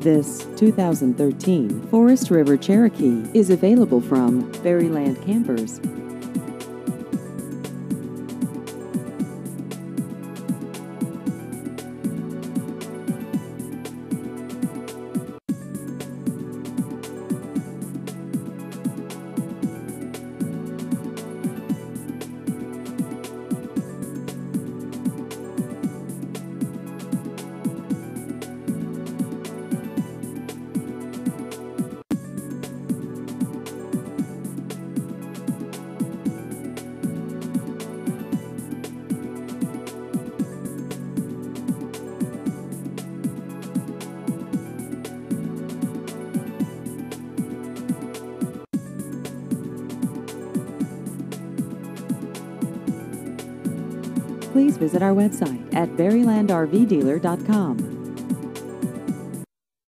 This 2013 Forest River Cherokee is available from Fairyland Campers. Please visit our website at fairylandrvdealer.com.